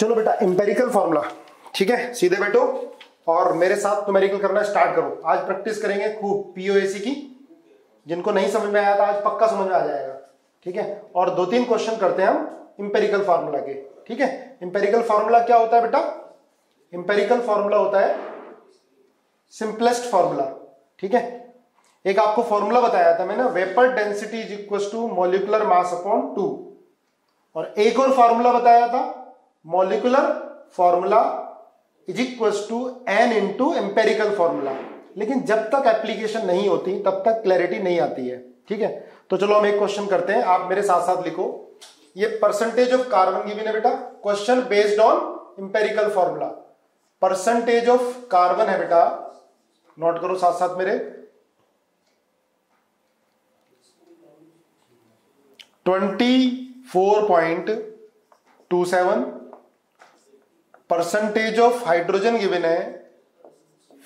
चलो बेटा empirical formula, ठीक है, सीधे बैठो और मेरे साथ न्यूमेरिकल करना स्टार्ट करो। आज प्रैक्टिस करेंगे खूब पीओएसी की। जिनको नहीं समझ में आया था आज पक्का समझ में आ जाएगा, ठीक है। और 2-3 क्वेश्चन करते हैं हम इंपेरिकल फार्मूला के, ठीक है। इंपेरिकल फार्मूला क्या होता है बेटा? इंपेरिकल फार्मूला होता है सिंपलेस्ट फार्मूला, ठीक है। एक आपको फार्मूला बताया था मैंने, vapour density is equal to molecular mass upon 2। और एक और फार्मूला बताया था, molecular formula is equal to N into empirical formula. लेकिन जब तक एप्लीकेशन नहीं होती तब तक क्लैरिटी नहीं आती है, ठीक है। तो चलो हम एक क्वेश्चन करते हैं, आप मेरे साथ साथ लिखो। ये परसेंटेज ऑफ कार्बन गिवन है बेटा, question based on empirical formula. Percentage of carbon है बेटा, नोट करो साथ साथ मेरे, 24.27। परसेंटेज ऑफ हाइड्रोजन गिवन है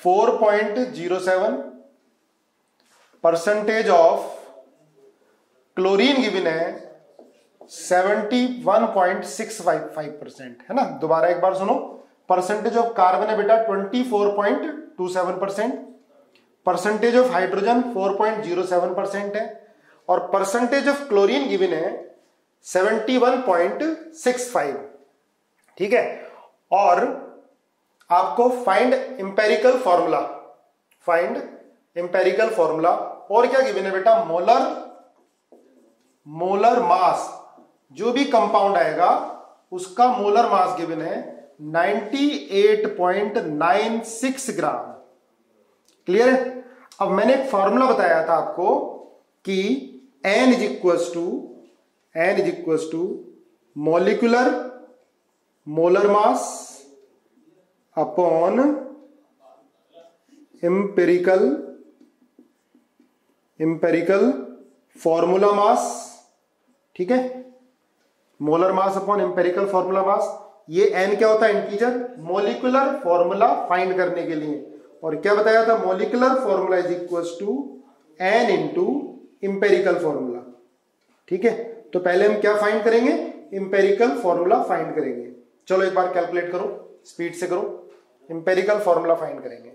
4.07। परसेंटेज ऑफ क्लोरीन गिवन है 71.655%, है ना। दोबारा एक बार सुनो, परसेंटेज ऑफ कार्बन है बेटा 24.27%, परसेंटेज ऑफ हाइड्रोजन 4.07% है, और परसेंटेज ऑफ क्लोरीन गिवन है 71.65, ठीक है। और आपको find empirical formula, find empirical formula. और क्या गिवन है बेटा? मोलर मास, जो भी कंपाउंड आएगा उसका मोलर मास गिवन है 98.96 ग्राम। क्लियर है? अब मैंने एक फॉर्मूला बताया था आपको कि N is equal to molecular molar mass upon empirical formula mass, ठीक है। Molar mass upon empirical formula mass. ये N क्या होता है? इंटीजर। मॉलिक्यूलर फॉर्मूला फाइंड करने के लिए, और क्या बताया था? Molecular formula is equal to N into empirical formula, ठीक है। तो पहले हम क्या फाइंड करेंगे? इंपेरिकल फॉर्मूला फाइंड करेंगे। चलो एक बार कैलकुलेट करो, स्पीड से करो। इंपेरिकल फॉर्मूला फाइंड करेंगे,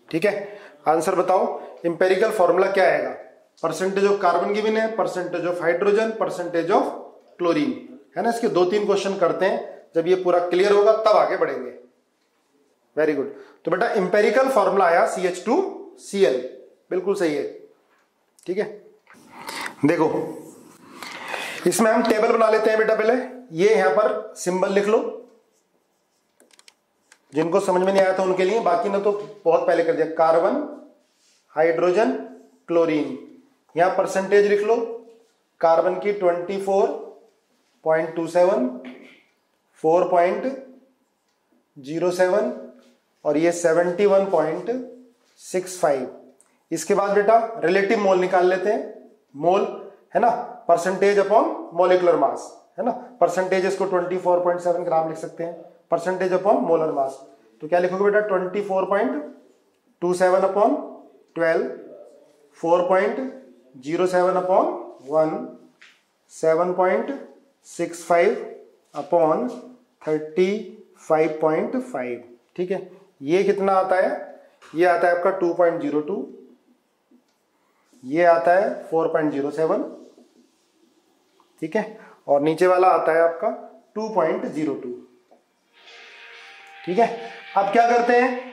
ठीक है। आंसर बताओ, इंपेरिकल फॉर्मूला क्या आएगा? परसेंटेज ऑफ कार्बन गिवन है, percentage of hydrogen, percentage of chlorine, है ना। इसके 2-3 क्वेश्चन करते हैं, जब ये पूरा क्लियर होगा तब आगे बढ़ेंगे। Very good. तो बेटा इंपेरिकल फॉर्मूला आया CH2Cl, बिल्कुल सही है, ठीक है। देखो इसमें हम टेबल बना लेते हैं बेटा। पहले ये यहां पर सिंबल लिख लो, जिनको समझ में नहीं आया था उनके लिए, बाकी ने तो बहुत पहले कर दिया। Carbon, hydrogen, chlorine. यहां परसेंटेज लिख लो, कार्बन की 24.27, 4.07 और ये 71.65। इसके बाद बेटा रिलेटिव मोल निकाल लेते हैं। मोल है ना, परसेंटेज अपॉन मॉलिक्यूलर मास, है ना। परसेंटेज इसको 24.7 ग्राम लिख सकते हैं, परसेंटेज अपॉन मोलर मास। तो क्या लिखोगे बेटा? 24.27 अपॉन 12, 4.07 अपॉन 1, 7.65 अपॉन 35.5, ठीक है। ये कितना आता है? ये आता है आपका 2.02, ये आता है 4.07, ठीक है। और नीचे वाला आता है आपका 2.02, ठीक है। अब क्या करते हैं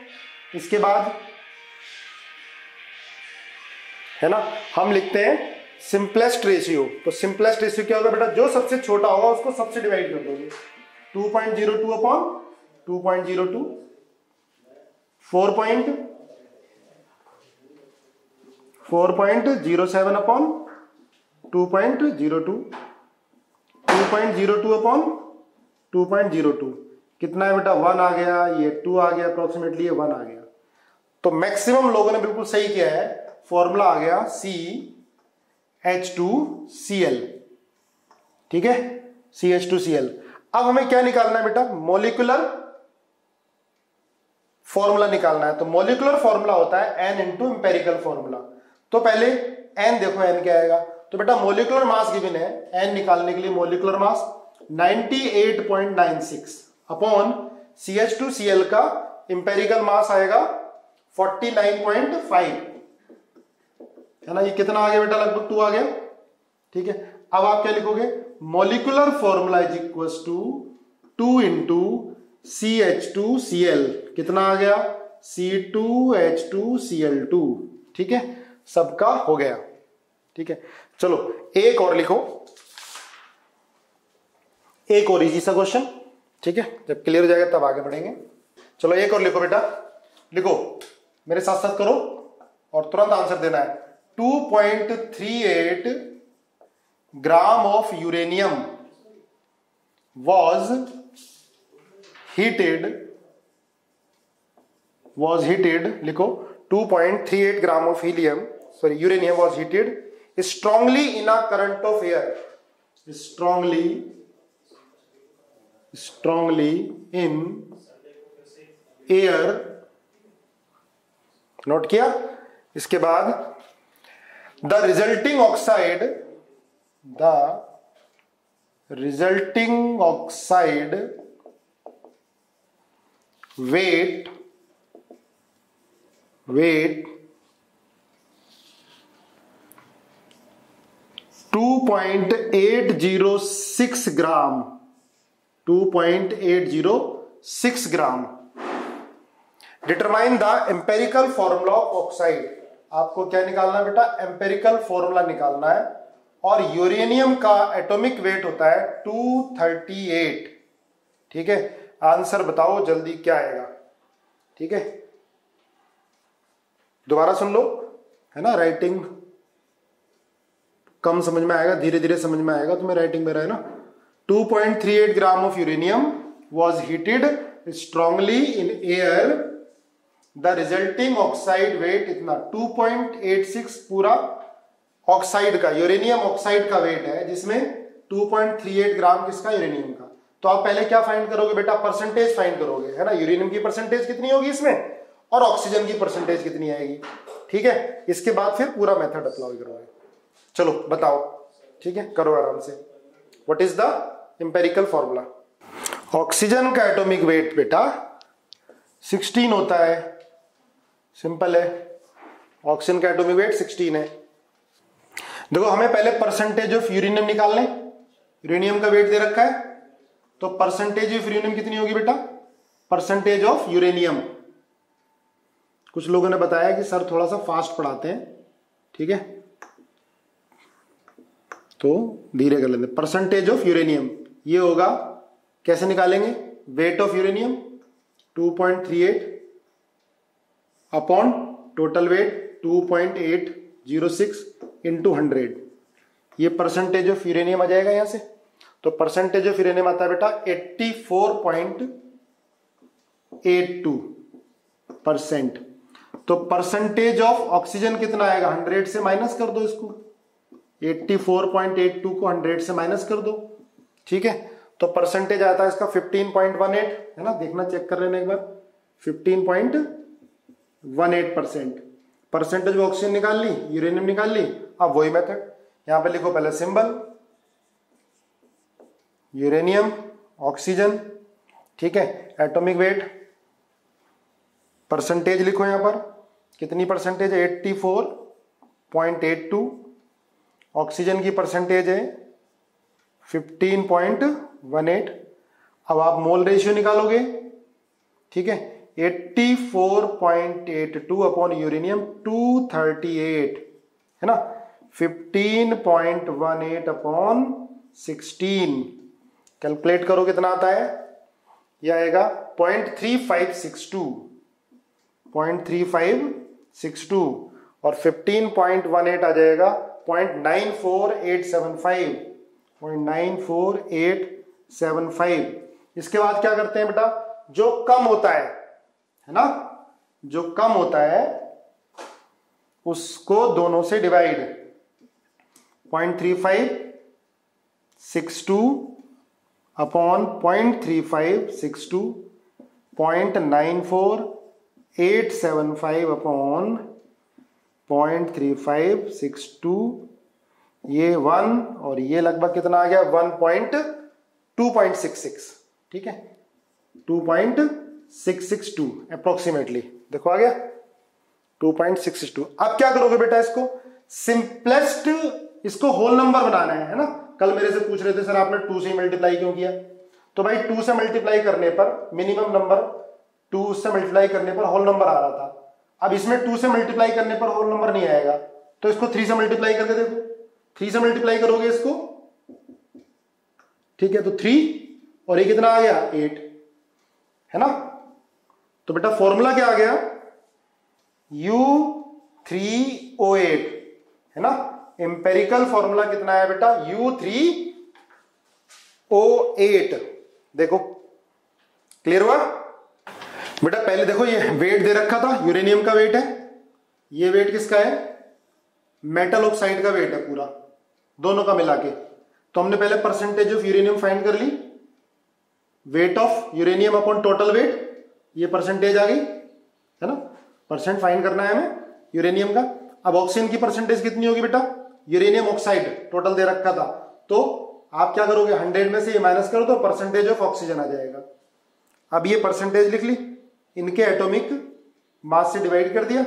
इसके बाद, है ना, हम लिखते हैं सिंपलेस्ट रेशियो। तो सिंपलेस्ट रेशियो क्या होगा बेटा? जो सबसे छोटा होगा उसको सबसे डिवाइड कर दोगे। 2.02 अपॉन 2.02, 4.07 अपॉन 2.02, 2.02 अपॉन 2.02 कितना है बेटा? 1 आ गया, ये 2 आ गया, अप्रोक्सीमेटली ये 1 आ गया। तो मैक्सिमम लोगों ने बिल्कुल सही किया है, फॉर्मूला आ गया CH2Cl, ठीक है, CH2Cl। अब हमें क्या निकालना है बेटा? मॉलिक्यूलर फॉर्मूला निकालना है। तो मॉलिक्यूलर फॉर्मूला होता है N इंटू इंपेरिकल फॉर्मूला। तो पहले N देखो, N क्या आएगा? तो बेटा मॉलिक्यूलर मास गिवन है, N निकालने के लिए मॉलिक्यूलर मास, 98.96 अपॉन CH2Cl का इंपेरिकल मास आएगा 49.5, है ना। ये कितना आ गया बेटा, लगभग 2 आ गया। ठीक है, अब आप क्या लिखोगे, molecular formula is equal to 2 into CH2Cl, कितना आ गया, C2H2Cl2। ठीक है, सबका हो गया। ठीक है, चलो एक और लिखो, एक और इजी सा क्वेश्चन। ठीक है, जब क्लियर हो जाएगा तब आगे बढ़ेंगे। चलो एक और लिखो बेटा, लिखो, मेरे साथ साथ करो और तुरंत आंसर देना है। 2.38 gram of uranium was heated, लिखो, 2.38 gram of uranium was heated strongly in a current of air, strongly in air, note किया। इसके बाद the resulting oxide weight 2.806 gram, 2.806 gram. Determine the empirical formula of oxide, आपको क्या निकालना है बेटा, empirical formula निकालना है। और यूरेनियम का एटॉमिक वेट होता है 238। ठीक है, आंसर बताओ जल्दी क्या आएगा। ठीक है, दोबारा सुन लो, है ना, राइटिंग कम समझ में आएगा, धीरे धीरे समझ में आएगा तुम्हें, राइटिंग में रहे ना। 2.38 gram of uranium was heated strongly in air, the resulting oxide weight इतना 2.86 पूरा ऑक्साइड का, यूरेनियम ऑक्साइड का वेट है, जिसमें 2.38 ग्राम किसका, यूरेनियम का। तो आप पहले क्या फाइंड करोगे बेटा, परसेंटेज फाइंड करोगे, है ना। यूरेनियम की परसेंटेज कितनी होगी इसमें और ऑक्सीजन की परसेंटेज कितनी आएगी। ठीक है, इसके बाद फिर पूरा मेथड अप्लाई करोगे। चलो बताओ, ठीक है, करो आराम से। What is the empirical formula. Oxygen का एटॉमिक वेट बेटा 16 होता है, सिंपल है, ऑक्सीजन का एटॉमिक वेट 16 है। देखो हमें पहले परसेंटेज ऑफ यूरेनियम निकालने, यूरेनियम का वेट दे रखा है, तो परसेंटेज ऑफ यूरेनियम कितनी होगी बेटा, परसेंटेज ऑफ यूरेनियम। कुछ लोगों ने बताया कि सर थोड़ा सा फास्ट पढ़ाते हैं, ठीक है, तो धीरे कर लेते। परसेंटेज ऑफ यूरेनियम ये होगा, कैसे निकालेंगे, wait of uranium 2.38 upon total wait 2.806 into 100, ये परसेंटेज ऑफ यूरेनियम आ जाएगा यहां से। तो परसेंटेज ऑफ यूरेनियम आता है बेटा 84.82%। तो परसेंटेज ऑफ ऑक्सीजन कितना आएगा, 100 से माइनस कर दो इसको, 84.82 को 100 से माइनस कर दो। ठीक है, तो परसेंटेज आता है इसका 15.18, है ना, देखना चेक कर लेना एक बार, 15.18%। परसेंटेज ऑफ ऑक्सीजन निकाल ली, यूरेनियम निकाल ली। अब वही मेथड यहां पे लिखो, पहले सिंबल यूरेनियम ऑक्सीजन, ठीक है, एटॉमिक वेट, परसेंटेज लिखो यहां पर, कितनी परसेंटेज है, 84.82, ऑक्सीजन की परसेंटेज है 15.18। अब आप मोल रेशियो निकालोगे, ठीक है, 84.82 अपॉन यूरेनियम 238, है ना, 15.18 अपॉन 16, कैलकुलेट करो कितना आता है, यह आएगा 0.3562 और 15.18 आ जाएगा 0.94875। इसके बाद क्या करते हैं बेटा, जो कम होता है ना, जो कम होता है उसको दोनों से डिवाइड, 0.3562 अपॉन 0.3562, 0.94875 अपॉन 0.3562, ये 1 और ये लगभग कितना आ गया, 1.9 2.66, ठीक है, 2.662 अप्रोक्सीमेटली, देखो आ गया 2.662। अब क्या करोगे बेटा, इसको सिंपलेस्ट, इसको होल नंबर बनाना है ना। कल मेरे से पूछ रहे थे सर आपने 2 से मल्टीप्लाई क्यों किया, तो भाई 2 से मल्टीप्लाई करने पर मिनिमम नंबर, 2 से मल्टीप्लाई करने पर होल नंबर आ रहा था। अब इसमें 2 से मल्टीप्लाई करने पर होल नंबर नहीं आएगा, तो इसको 3 से मल्टीप्लाई करके देखो, 3 से मल्टीप्लाई करोगे इसको, ठीक है, तो 3 और ये कितना आ गया 8, है ना। तो बेटा फॉर्मूला क्या आ गया, U3O8, है ना। एम्पेरिकल फॉर्मूला कितना है बेटा, U3O8। देखो क्लियर हुआ बेटा। पहले देखो ये वेट दे रखा था, यूरेनियम का वेट है, ये वेट किसका है, मेटल ऑक्साइड का वेट है पूरा, दोनों का मिला के। तो हमने पहले परसेंटेज ऑफ यूरेनियम फाइंड कर ली, weight of uranium upon total weight, ये परसेंटेज आ गई, है ना। परसेंट फाइंड करना है हमें यूरेनियम का। अब ऑक्सीजन की परसेंटेज कितनी होगी बेटा, यूरेनियम ऑक्साइड टोटल दे रखा था, तो आप क्या करोगे 100 में से ये माइनस करो तो परसेंटेज ऑफ ऑक्सीजन आ जाएगा। अब ये परसेंटेज लिख ली, इनके एटॉमिक मास से डिवाइड कर दिया,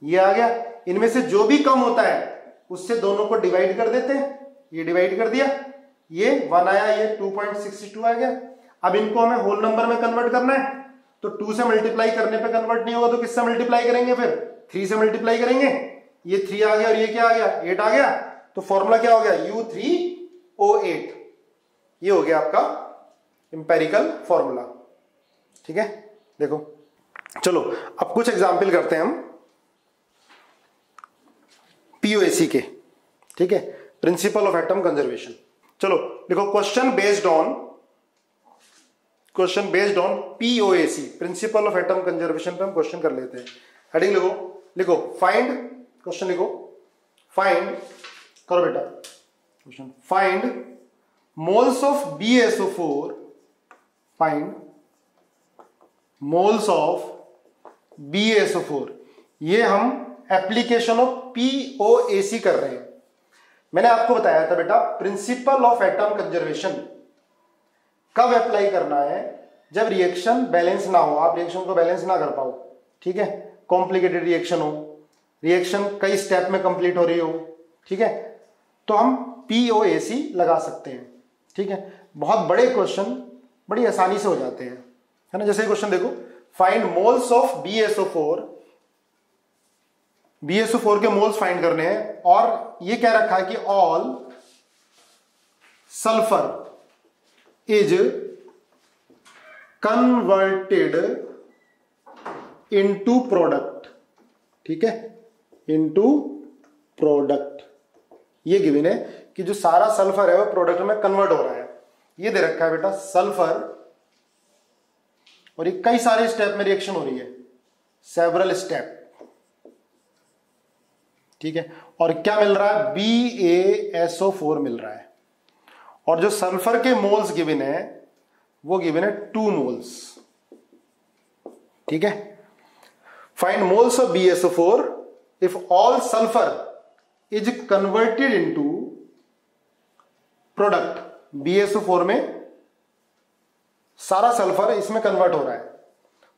ये आ गया। इनमें से जो भी कम होता है उससे दोनों को डिवाइड कर देते हैं, ये डिवाइड कर दिया, ये 1 आया, ये 2.62 आ गया। अब इनको हमें होल नंबर में कन्वर्ट करना है, तो 2 से मल्टीप्लाई करने पे कन्वर्ट नहीं होगा तो किससे मल्टीप्लाई करेंगे, फिर 3 से मल्टीप्लाई करेंगे। ये 3 आ गया और ये क्या आ गया 8 आ गया, तो फॉर्मूला क्या हो गया U3O8, ये हो गया आपका इंपेरिकल फॉर्मूला, ठीक है। देखो चलो अब कुछ एग्जाम्पल करते हैं हम पीओएसी के, ठीक है, प्रिंसिपल ऑफ एटम कंजर्वेशन। चलो देखो question based on POAC, principle of atom conservation पे हम क्वेश्चन कर लेते हैं। हेडिंग लिखो फाइंड, क्वेश्चन लिखो फाइंड, करो बेटा question, find moles of BaSO4, find moles of BaSO4। ये हम एप्लीकेशन ऑफ पीओएसी कर रहे हैं। मैंने आपको बताया था बेटा प्रिंसिपल ऑफ एटम कंजर्वेशन कब अप्लाई करना है, जब रिएक्शन बैलेंस ना हो, आप रिएक्शन को बैलेंस ना कर पाओ, ठीक है, कॉम्प्लिकेटेड रिएक्शन हो, रिएक्शन कई स्टेप में कंप्लीट हो रही हो, ठीक है, तो हम पीओएसी लगा सकते हैं, ठीक है। बहुत बड़े क्वेश्चन बड़ी आसानी से हो जाते हैं, है ना। जैसे क्वेश्चन देखो, फाइंड मोल्स ऑफ BaSO4 के मोल्स फाइंड करने हैं, और ये क्या रखा है कि all sulphur is converted into product, ठीक है, इनटू प्रोडक्ट। ये गिवन है कि जो सारा सल्फर है वो प्रोडक्ट में कन्वर्ट हो रहा है। ये दे रखा है बेटा सल्फर, और ये कई सारे स्टेप में रिएक्शन हो रही है, सेवरल स्टेप, ठीक है। और क्या मिल रहा है, BaSO4 मिल रहा है, और जो सल्फर के मोल्स गिवन है वो गिवन है 2 मोल्स, ठीक है। Find moles of BaSO4 if all sulphur is converted into product. BaSO4 में सारा सल्फर इसमें कन्वर्ट हो रहा है,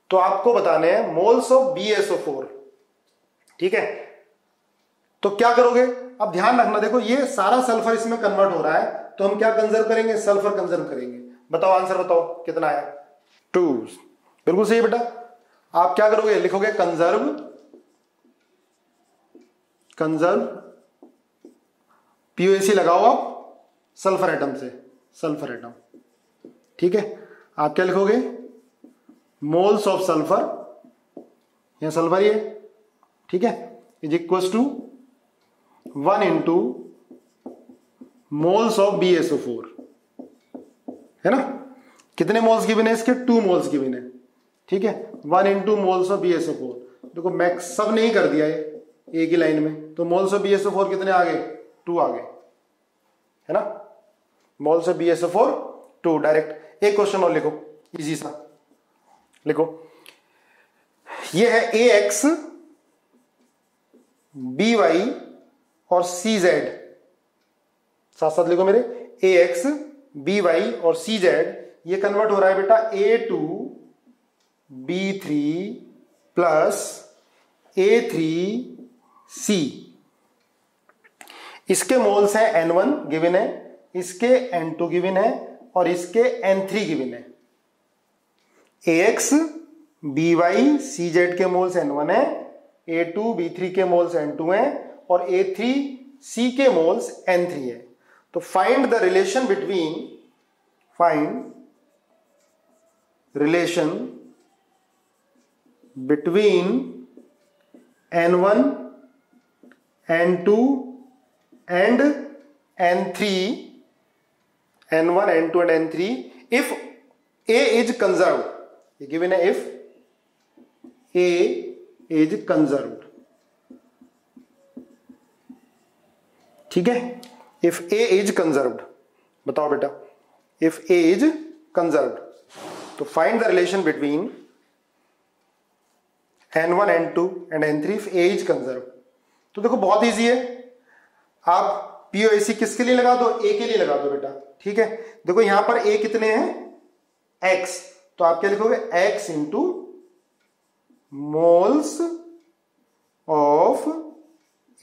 तो आपको बताने हैं मोल्स ऑफ BaSO4, ठीक है। तो क्या करोगे, अब ध्यान रखना, देखो ये सारा सल्फर इसमें कन्वर्ट हो रहा है, तो हम क्या कंजर्व करेंगे, सल्फर कंजर्व करेंगे। बताओ आंसर बताओ कितना है, 2, बिल्कुल सही बेटा। आप क्या करोगे, लिखोगे कंजर्व पीओएसी लगाओ आप सल्फर एटम से, सल्फर एटम, ठीक है। आप क्या लिखोगे, मोल्स ऑफ सल्फर, यहां सल्फर ही है, ठीक है, is equal to 1 into moles of BaSO4, है ना। कितने मोल्स गिवन है इसके, 2 मोल्स गिवन है, ठीक है, 1 इंटू मोल्स ऑफ BaSO4। देखो मैक्स सब नहीं कर दिया है एक ही लाइन में, तो मोल्स ऑफ BaSO4 कितने आ गए, 2 आ गए, है ना। Moles of BaSO4 2 direct. एक क्वेश्चन और लिखो इजी सा, लिखो ये है AX BY और CZ, साथ साथ लिखो मेरे, AX By और Cz ये कन्वर्ट हो रहा है बेटा A2B3 प्लस A3C। इसके मोल्स हैं N1 गिवन है, इसके N2 गिवन है और इसके N3 गिवन है। AX BY CZ के मोल्स N1 है, A2 B3 के मोल्स N2 हैं और A3C के मोल्स N3 है। तो find the relation between N1 N2 and N3 N1 N2 and N3 if A is conserved। ये गिवन है if A is conserved, ठीक है। if A is conserved, बताओ बेटा if A is conserved, तो find the relation between N1 N2 and N3 if A is conserved। तो देखो बहुत इजी है, आप POAC किसके लिए लगा दो, A के लिए लगा दो बेटा, ठीक है। देखो यहां पर A कितने हैं X, तो आप क्या लिखोगे X into moles of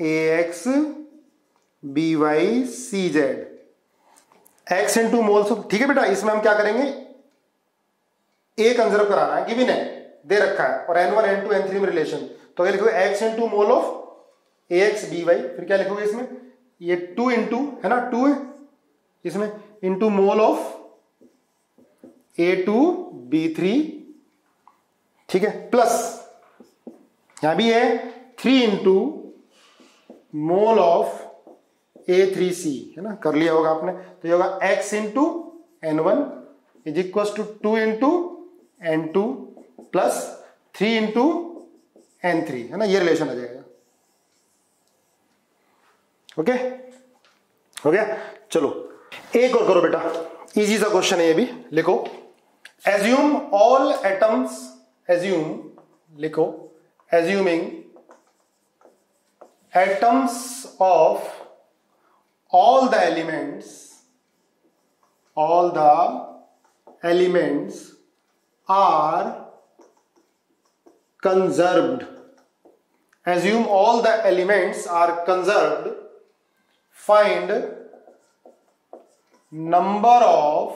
AX BY CZ, X into moles of, ठीक है बेटा। इसमें हम क्या करेंगे, A कंजर्व कराना है, गिवन है, दे रखा है, और N1 N2 N3 में रिलेशन, तो क्या लिखोगे X into mole of AX BY, फिर क्या लिखोगे इसमें, ये 2 इंटू है ना, 2 है इसमें, into mole of A2 B3, ठीक है, प्लस यहां भी है 3 इंटू मोल ऑफ A3C, है ना, कर लिया होगा आपने। तो ये होगा X into N1 is equal to 2 into N2 plus 3 into N3, है ना, ये रिलेशन आ जाएगा। ओके, हो गया। चलो एक और करो बेटा, इजी सा क्वेश्चन है ये भी, लिखो एज्यूम ऑल एटम्स, लिखो assuming atoms of all the elements are conserved। assume all the elements are conserved, find number of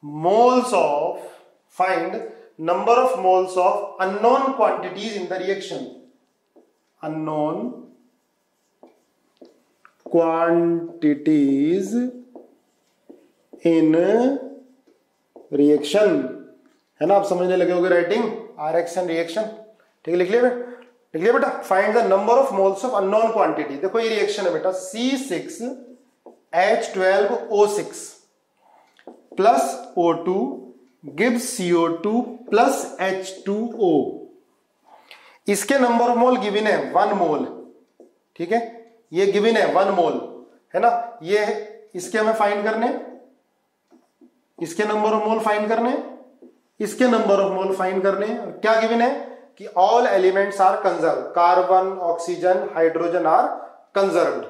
moles of unknown quantities in the reaction, unknown quantities in reaction, है ना। आप समझने लगे होगे writing, RX and reaction, ठीक है, लिख लिया बेटा। Find the number of moles of unknown quantity. देखो ये रिएक्शन है बेटा, C6H12O6 plus O2 gives CO2 plus H2O। इसके नंबर ऑफ मोल गिवन है 1 मोल, ठीक है, ये गिवन है 1 मोल, है ना। ये इसके हमें फाइंड करने, इसके नंबर ऑफ मोल फाइंड करने, इसके नंबर ऑफ मोल फाइंड करने। और क्या गिवन है कि all elements are conserve, carbon oxygen hydrogen are conserved.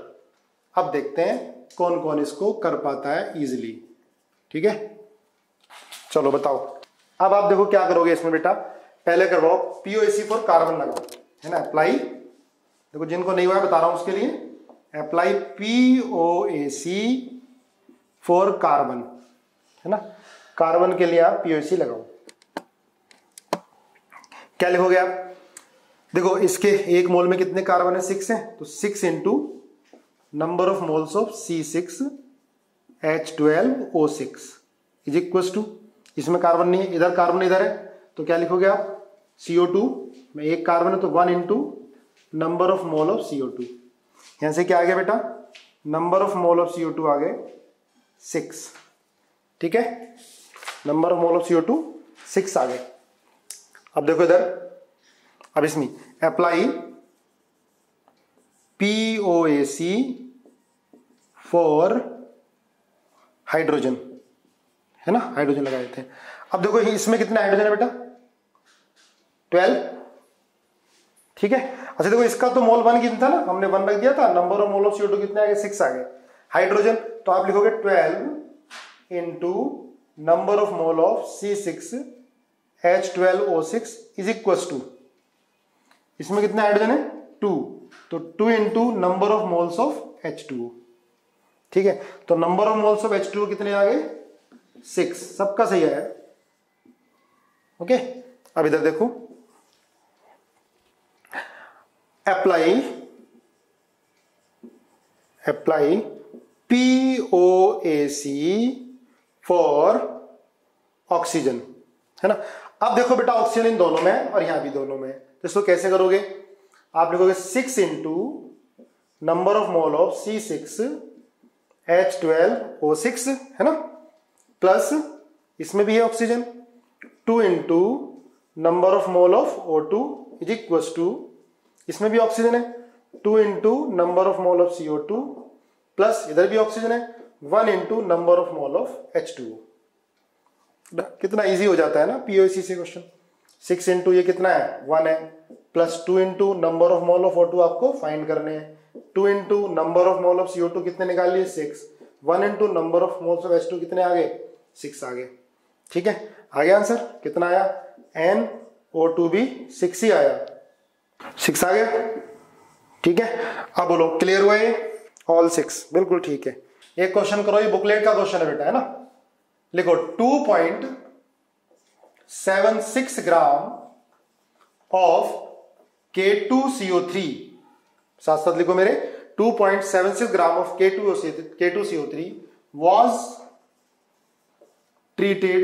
अब देखते हैं कौन कौन इसको कर पाता है इजिली, ठीक है। चलो बताओ, अब आप देखो क्या करोगे इसमें बेटा, पहले करवाओ POAC फॉर कार्बन लगाओ, है ना, अप्लाई। देखो जिनको नहीं हुआ है बता रहा हूं उसके लिए, अप्लाई POAC फॉर कार्बन, है ना। कार्बन के लिए आप POAC लगाओ। क्या लिखोगे आप, देखो इसके एक मोल में कितने कार्बन है, 6 है, तो 6 into number of moles of C6H12O6 is equal to, इसमें कार्बन नहीं है, इधर कार्बन इधर है, तो क्या लिखोगे आप, CO2 में एक कार्बन है तो 1 into number of mole of CO2। यहां से क्या आ गया बेटा, number of mole of CO2 आ गए 6, ठीक है, number of mole of CO2 6 आ गए। अब देखो इधर, अब इसमें अप्लाई POAC फॉर हाइड्रोजन, है ना, हाइड्रोजन लगा देते हैं। अब देखो इसमें कितने हाइड्रोजन है बेटा, 12, ठीक है। अच्छा देखो इसका तो मोल 1 कितना था ना, हमने 1 रख दिया था, number of mole of CO2 कितने आ गए, 6 आ गए। हाइड्रोजन तो आप लिखोगे 12 into number of mole of C6H12O6 is equal to, इसमें कितना हाइड्रोजन है 2, तो 2 into number of moles of H2O। ठीक है, तो number of moles of H2O कितने आ गए 6, सबका सही आया। ओके, अब इधर देखो, अप्लाई POAC फॉर ऑक्सीजन, है ना। अब देखो बेटा, ऑक्सीजन इन दोनों में और यहां भी दोनों में, तो इसको कैसे करोगे, आप लिखोगे 6 into number of mole of C6H12O6, है ना, प्लस इसमें भी है oxygen 2 into number of mole of O2 is equal to, इसमें भी ऑक्सीजन है 2 into number of mole of CO2 plus इधर भी ऑक्सीजन है 1 into number of mole of H2O। कितना इजी हो जाता है ना POAC से क्वेश्चन। 6 इंटू ये कितना है 1 है, plus 2 into number of mole of O2 आपको फाइंड करने हैं, 2 into number of mole of CO2 कितने निकाल लिए 6, 1 into number of moles of H2 कितने आ गए 6 आ गए। ठीक है, आ गया आंसर, कितना आया NO2 भी 6 ही आया, 6 आ गया। ठीक है, अब बोलो क्लियर हुआ ये, ऑल 6 बिल्कुल ठीक है। एक क्वेश्चन करो, ये बुकलेट का क्वेश्चन है बेटा, है ना। लिखो 2.76 ग्राम ऑफ K2CO3, साथ साथ लिखो मेरे, 2.76 gram of K2CO3 was treated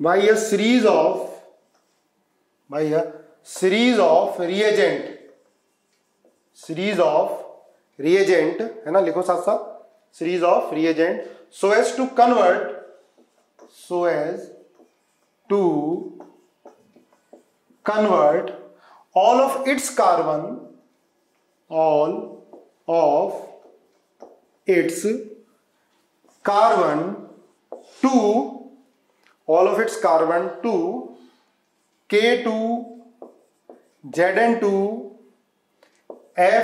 by a series of reagent, है ना, लिखो साथ साथ, series of reagent so as to convert all of its carbon to K2ZN2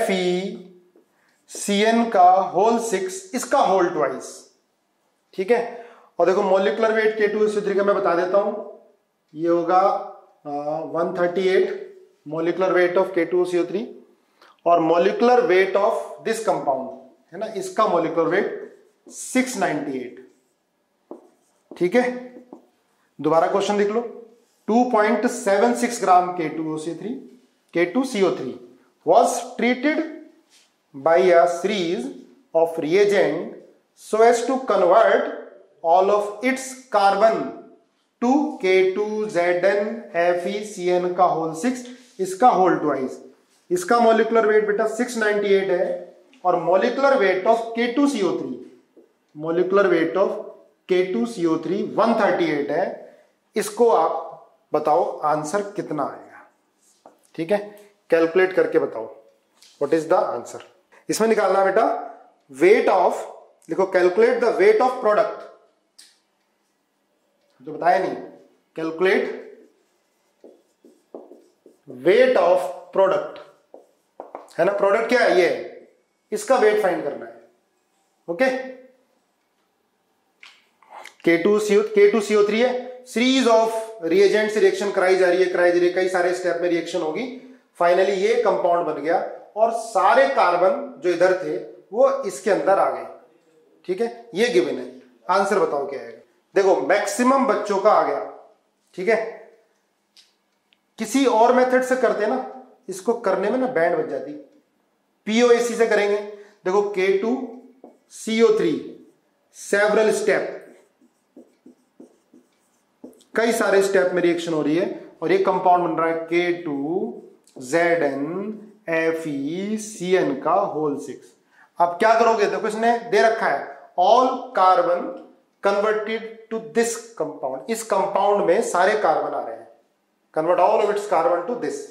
FeCN का होल 6, इसका होल ट्वाइस। ठीक है, और देखो मॉलिक्यूलर वेट K2CO3 का मैं बता देता हूं, ये होगा 138 मॉलिक्यूलर वेट ऑफ K2CO3, और molecular weight of this compound, है ना, इसका मॉलिक्यूलर वेट 698। ठीक है, दोबारा क्वेश्चन देख लो, 2.76 ग्राम K2CO3 was treated by a series of reagent so as to convert all of its carbon to K2ZN FeCN का whole 6, इसका होल ट्वाइस। इसका मॉलिक्यूलर वेट बेटा 698 है, और मॉलिक्यूलर वेट ऑफ K2CO3 138 है। इसको आप बताओ आंसर कितना आएगा। ठीक है, कैलकुलेट करके बताओ व्हाट इज द आंसर। इसमें निकालना बेटा वेट ऑफ, देखो calculate the weight of product, जो बताया नहीं, कैलकुलेट वेट ऑफ प्रोडक्ट, है ना, प्रोडक्ट क्या है ये, इसका वेट फाइंड करना है। ओके, K2CO3 है, सीरीज ऑफ रिएजेंट से रिएक्शन कराई जा रही है, कई सारे स्टेप में रिएक्शन होगी, फाइनली ये कंपाउंड बन गया और सारे कार्बन जो इधर थे वो इसके अंदर आ गए। ठीक है, ये गिवन है, आंसर बताओ क्या आएगा। देखो मैक्सिमम बच्चों का आ गया। ठीक है, किसी और मेथड से करते ना, इसको करने में ना बैंड बज जाती। POAC से करेंगे, देखो K2CO3 सेवरल स्टेप, कई सारे स्टेप में रिएक्शन हो रही है और ये कंपाउंड बन रहा है K2ZN FeCN का होल 6। अब क्या करोगे, देखो इसने दे रखा है all carbon converted to this compound, इस कंपाउंड में सारे कार्बन आ रहे हैं, convert all of its carbon to this.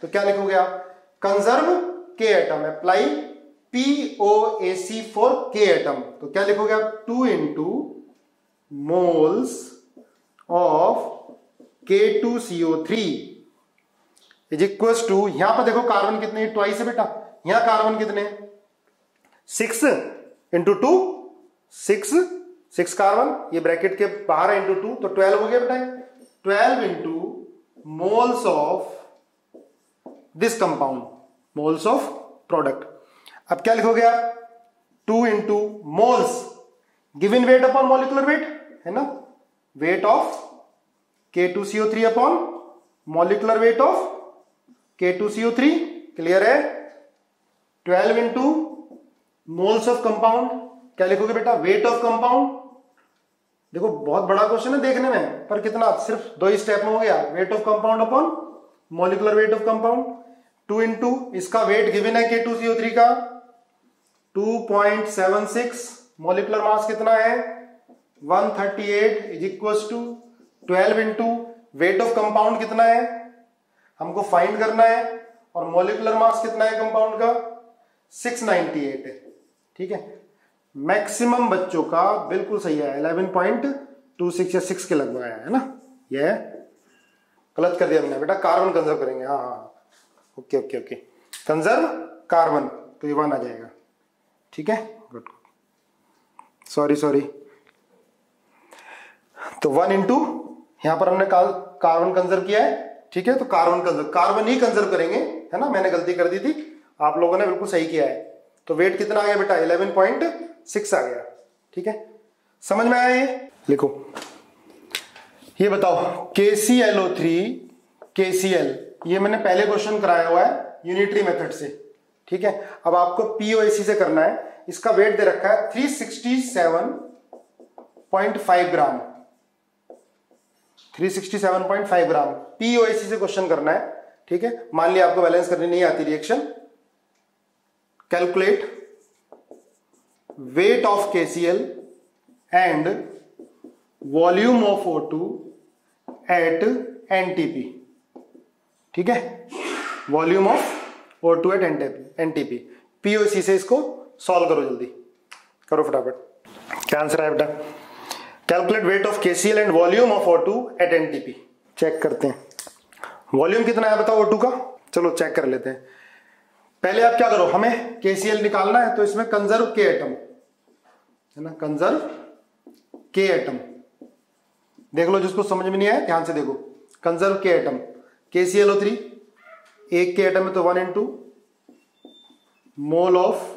तो क्या लिखोगे आप, conserve K atom, apply POAC for K atom. तो क्या लिखोगे आप, 2 into moles of K2CO3 is equal to, यहां पर देखो कार्बन कितने ट्वाइस है बेटा, यहां कार्बन कितने, 6 इंटू 2, 6 कार्बन, ये ब्रैकेट के बाहर है, इंटू 2 तो 12 हो गया बेटा। 12 into moles of this compound, moles of product. अब क्या लिखोगे आप, 2 into moles given weight upon molecular wait है ना, weight of K2CO3 upon molecular weight of K2CO3, clear है। 12 इंटू मोल्स ऑफ कंपाउंड, क्या लिखोगे बेटा, वेट ऑफ कंपाउंड। देखो बहुत बड़ा क्वेश्चन है देखने में, पर कितना, सिर्फ 2 ही स्टेप में हो गया, weight of compound upon molecular weight of compound. 2 into इसका वेट गिवन है K2CO3 का 2.76, मॉलिक्यूलर मास कितना है 138, is equal to 12 into weight of compound कितना है हमको फाइंड करना है, और मॉलिक्यूलर मास कितना है कंपाउंड का 698 है। ठीक है, मैक्सिमम बच्चों का बिल्कुल सही है, 11.26 या 6 के लगभग आया है ना। ये गलत कर दिया मैंने बेटा, कार्बन कंजर्व करेंगे। हाँ हाँ, okay okay okay, conserve carbon, तो ये 1 आ जाएगा। ठीक है, गुड, सॉरी तो 1 इंटू यहां पर हमने कार्बन कंजर्व किया है। ठीक है, तो कार्बन ही कंजर्व करेंगे, है ना, मैंने गलती कर दी थी, आप लोगों ने बिल्कुल सही किया है। तो वेट कितना आ गया बेटा, 11.6 आ गया। ठीक है, समझ में आया ये, लिखो। ये बताओ KClO3 KCl, ये मैंने पहले क्वेश्चन कराया हुआ है यूनिटरी मेथड से। ठीक है, अब आपको POAC से करना है। इसका वेट दे रखा है 367.5 ग्राम, 367.5 ग्राम। POAC से क्वेश्चन करना है। ठीक है, मान लिया आपको बैलेंस करनी नहीं आती reaction, calculate weight of KCl and volume of O2 at NTP। ठीक है, volume of O2 at NTP। POAC से इसको सॉल्व करो, जल्दी करो फटाफट। क्या आंसर है बेटा, calculate weight of KCl and volume of O2 at NTP। Check करते हैं वॉल्यूम कितना है बताओ O2 का, चलो चेक कर लेते हैं। पहले आप क्या करो, हमें KCl निकालना है, तो इसमें कंजर्व K एटम है ना, कंजर्व K एटम देख लो, जिसको समझ में नहीं आया ध्यान से देखो। कंजर्व K एटम, KClO3 एक K एटम है तो 1 into mole of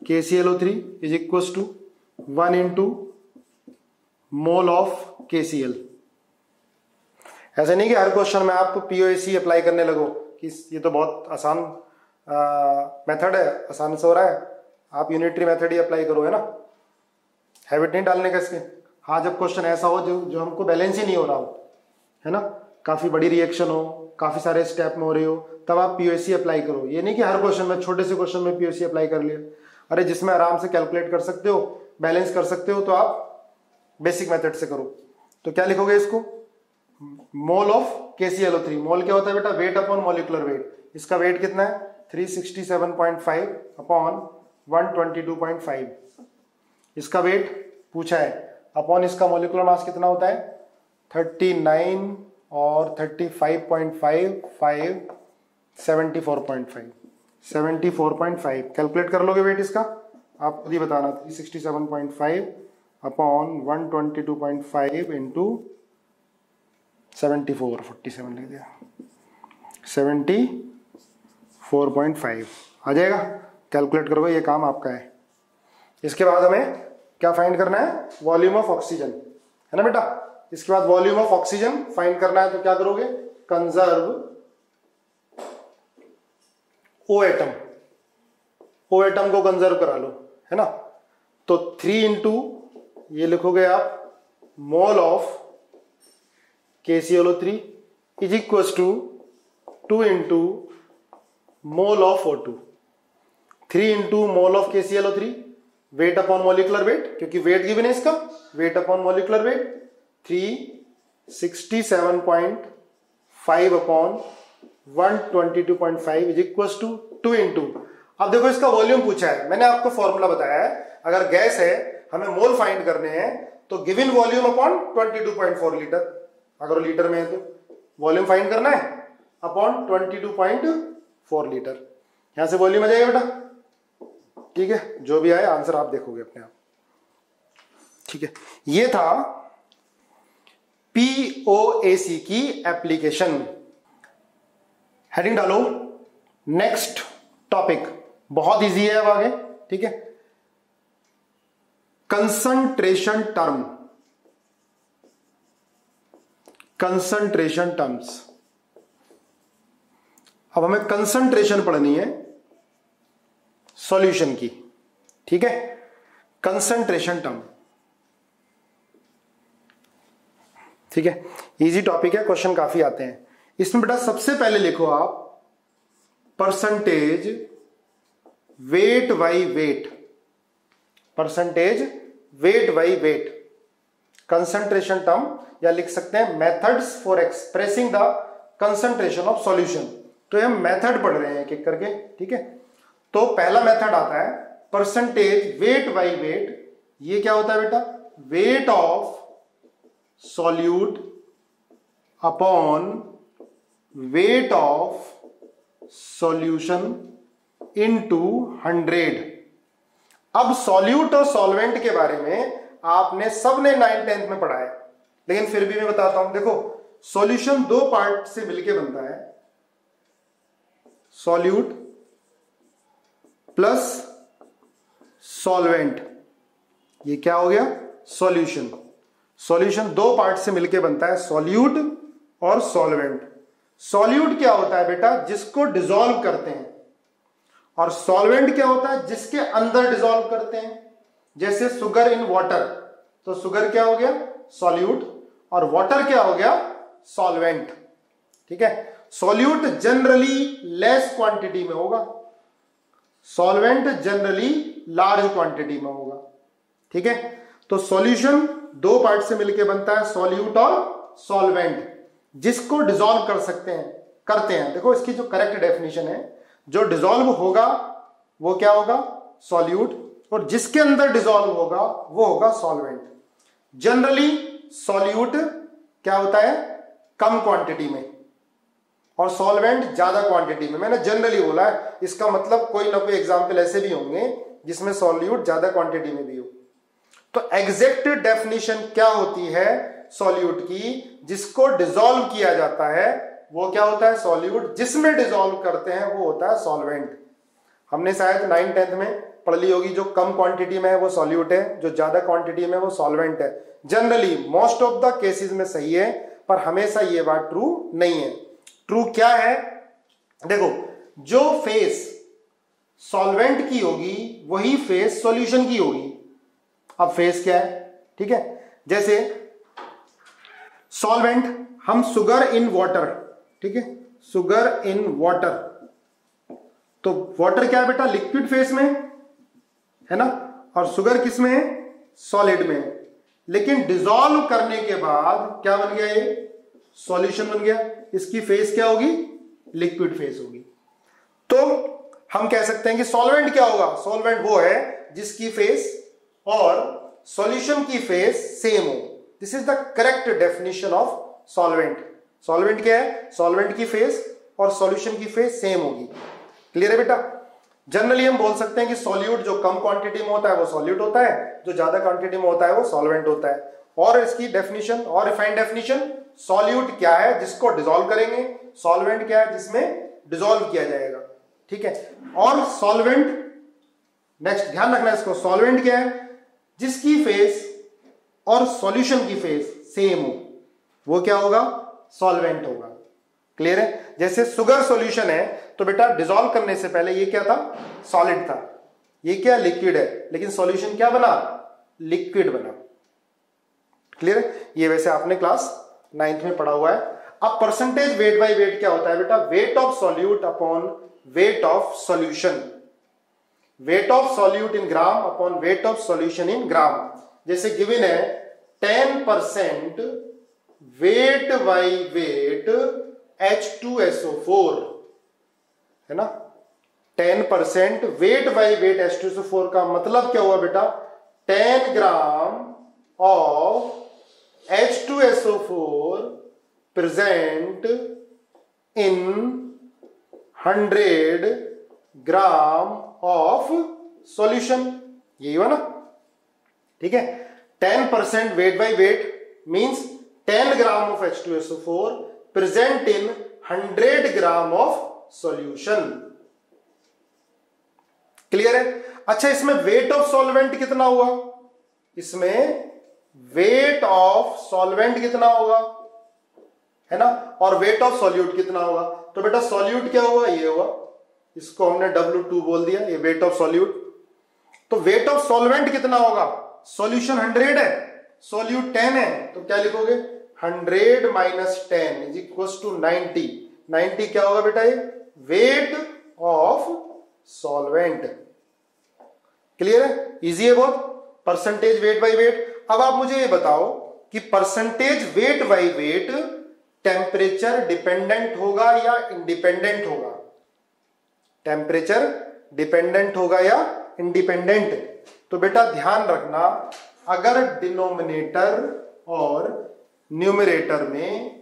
KClO3 is equal to 1 into mole of KCl। ऐसे नहीं कि हर क्वेश्चन में आप POAC अप्लाई करने लगो कि ये तो बहुत आसान मेथड है, आसान से हो रहा है, आप यूनिटरी मेथड ही अप्लाई करो, है ना, हैबिट नहीं डालने का इसके। हाँ, जब क्वेश्चन ऐसा हो जो हमको बैलेंस ही नहीं हो रहा हो, है ना, काफी बड़ी रिएक्शन हो, काफी सारे स्टेप में हो रही हो, तब आप POAC अप्लाई करो। ये नहीं कि हर क्वेश्चन में, छोटे से क्वेश्चन में POAC अप्लाई कर लिया। अरे जिसमें आराम से कैलकुलेट कर सकते हो, बैलेंस कर सकते हो, तो आप बेसिक मेथड से करो। तो क्या लिखोगे इसको, मोल ऑफ KClO3, मोल क्या होता है बेटा, वेट अपॉन मॉलिक्यूलर वेट। इसका वेट कितना है 367.5 अपॉन 122.5। इसका वेट पूछा है, अपॉन इसका मॉलिक्यूलर मास कितना होता है 39 और 35.5, 74.5 कैलकुलेट कर लोगे वेट इसका, आप खुद ही बताना। 367.5 अपॉन 122.5 इंटू 74, 47 लिख दिया, 74.5 आ जाएगा। कैलकुलेट करोगे, ये काम आपका है। इसके बाद हमें क्या फाइंड करना है, वॉल्यूम ऑफ ऑक्सीजन, है ना बेटा। इसके बाद वॉल्यूम ऑफ ऑक्सीजन फाइंड करना है, तो क्या करोगे, conserve O atom, O atom को कंजर्व करा लो, है ना। तो 3 इंटू ये लिखोगे आप mole of KClO3 is equal to 2 into mole of O2, 3 into mole of KClO3, weight upon molecular weight, क्योंकि वेट गिवन है इसका, weight upon molecular weight 367.5 upon 122.5 is equal to 2 into. अब देखो इसका वॉल्यूम पूछा है, मैंने आपको फॉर्मूला बताया है, अगर गैस है हमें मोल फाइंड करने हैं तो गिवन वॉल्यूम अपॉन 22.4 लीटर, अगर लीटर में है तो वॉल्यूम फाइंड करना है अपॉन 22.4 लीटर। यहां से वॉल्यूम आ जाएगा बेटा, ठीक है। जो भी आए आंसर आप देखोगे अपने आप, ठीक है। ये था पीओएसी की एप्लीकेशन। हेडिंग डालो नेक्स्ट टॉपिक, बहुत इजी है अब आगे, ठीक है। Concentration term, concentration terms. अब हमें कंसंट्रेशन पढ़नी है सॉल्यूशन की, ठीक है। कंसंट्रेशन टर्म, ठीक है, इजी टॉपिक है, क्वेश्चन काफी आते हैं इसमें। बेटा सबसे पहले लिखो आप percentage weight by wait, percentage weight by wait concentration term, या लिख सकते हैं methods for expressing the concentration of solution. तो हम मेथड पढ़ रहे हैं एक एक करके, ठीक है। तो पहला मेथड आता है परसेंटेज वेट बाई वेट। ये क्या होता है बेटा, weight of solute upon weight of solution into 100। अब सॉल्यूट और सॉल्वेंट के बारे में आपने सबने 9th 10th में पढ़ा है, लेकिन फिर भी मैं बताता हूं। देखो सॉल्यूशन दो पार्ट से मिलके बनता है, सॉल्यूट प्लस सॉल्वेंट। ये क्या हो गया, सॉल्यूशन। सॉल्यूशन दो पार्ट से मिलके बनता है, सॉल्यूट और सॉल्वेंट। सॉल्यूट क्या होता है बेटा, जिसको डिसॉल्व करते हैं, और सॉल्वेंट क्या होता है, जिसके अंदर डिसॉल्व करते हैं। जैसे शुगर इन वाटर, तो शुगर क्या हो गया, सॉल्यूट, और वाटर क्या हो गया, सॉल्वेंट, ठीक है। सॉल्यूट जनरली लेस क्वांटिटी में होगा, सॉल्वेंट जनरली लार्ज क्वांटिटी में होगा, ठीक है। तो सॉल्यूशन दो पार्ट से मिलकर बनता है, सॉल्यूट और सॉल्वेंट, जिसको डिसॉल्व कर सकते हैं, करते हैं। देखो इसकी जो करेक्ट डेफिनेशन है, जो डिसॉल्व होगा वो क्या होगा, सॉल्यूट, और जिसके अंदर डिसॉल्व होगा वो होगा सॉल्वेंट। जनरली सॉल्यूट क्या होता है, कम क्वांटिटी में, और सॉल्वेंट ज्यादा क्वांटिटी में। मैंने जनरली बोला है, इसका मतलब कोई ना कोई एग्जाम्पल ऐसे भी होंगे जिसमें सॉल्यूट ज्यादा क्वांटिटी में भी हो। तो एग्जैक्ट डेफिनेशन क्या होती है सॉल्यूट की, जिसको डिसॉल्व किया जाता है वो क्या होता है, सॉल्यूट। जिसमें डिसॉल्व करते हैं वो होता है सॉल्वेंट। हमने शायद 9th 10th में पढ़ ली होगी, जो कम क्वांटिटी में है वो सॉल्यूट है, जो ज्यादा क्वांटिटी में है वो सॉल्वेंट है। Generally most of the cases में सही है, पर हमेशा ये बात ट्रू नहीं है। ट्रू क्या है, देखो जो फेस सॉल्वेंट की होगी वही फेस सॉल्यूशन की होगी। अब फेस क्या है, ठीक है, जैसे सॉल्वेंट, हम शुगर इन वाटर, ठीक है, शुगर इन वाटर, तो वाटर क्या है बेटा, लिक्विड फेस में है ना, और शुगर किस में है, सॉलिड में है। लेकिन डिसॉल्व करने के बाद क्या बन गया, ये सॉल्यूशन बन गया। इसकी फेस क्या होगी, लिक्विड फेस होगी। तो हम कह सकते हैं कि सॉल्वेंट क्या होगा, सॉल्वेंट वो है जिसकी फेस और सॉल्यूशन की फेस सेम हो। This is the correct definition of solvent. Solvent क्या है, सॉल्वेंट की फेस और सॉल्यूशन की फेस सेम होगी। क्लियर है बेटा। जनरली हम बोल सकते हैं कि सॉल्यूट जो कम क्वांटिटी में होता है वो सॉल्यूट होता है, जो ज्यादा क्वांटिटी में होता है वो सॉल्वेंट होता है। और इसकी डेफिनेशन और रिफाइंड डेफिनेशन, सॉल्यूट क्या है जिसको डिसॉल्व करेंगे, सॉल्वेंट क्या है जिसमें डिसॉल्व किया जाएगा, ठीक है। और सॉल्वेंट, नेक्स्ट ध्यान रखना इसको, सॉल्वेंट क्या है, जिसकी फेस और सॉल्यूशन की फेस सेम हो, वो क्या होगा, सॉल्वेंट होगा। क्लियर है। जैसे शुगर सॉल्यूशन है तो बेटा डिसॉल्व करने से पहले ये क्या था, सॉलिड था, ये क्या लिक्विड है, लेकिन सॉल्यूशन क्या बना, लिक्विड बना। क्लियर है। ये वैसे आपने क्लास 9th में पढ़ा हुआ है। अब परसेंटेज वेट बाय वेट क्या होता है बेटा, weight of solute upon weight of solution, weight of solute in gram upon weight of solution in gram. जैसे गिवन है 10% वेट बाय वेट H2SO4 है ना, 10% वेट बाय वेट H2SO4 का मतलब क्या हुआ बेटा, 10 gram of H2SO4 present in 100 gram of solution, यही हुआ ना, ठीक है। 10% weight by weight means 10 gram of H2SO4 present in 100 gram of solution. Clear है? अच्छा, इसमें वेट ऑफ सॉल्वेंट कितना हुआ? इसमें वेट ऑफ सॉल्वेंट कितना होगा, है ना, और वेट ऑफ सॉल्यूट कितना होगा? तो बेटा सॉल्यूट क्या हुआ, ये हुआ, इसको हमने W2 बोल दिया, ये वेट ऑफ सॉल्यूट। तो वेट ऑफ सॉल्वेंट कितना होगा? सॉल्यूशन 100 है, सॉल्यूट 10 है, तो क्या लिखोगे? 100 माइनस 10 इज इक्वल टू 90। 90 क्या होगा बेटा? ये वेट ऑफ सॉल्वेंट। क्लियर है? इजी है बहुत। Percentage weight by weight. अब आप मुझे ये बताओ कि percentage weight by weight temperature dependent होगा या इंडिपेंडेंट होगा? टेम्परेचर डिपेंडेंट होगा या इंडिपेंडेंट? तो बेटा ध्यान रखना, अगर डिनोमिनेटर और न्यूमरेटर में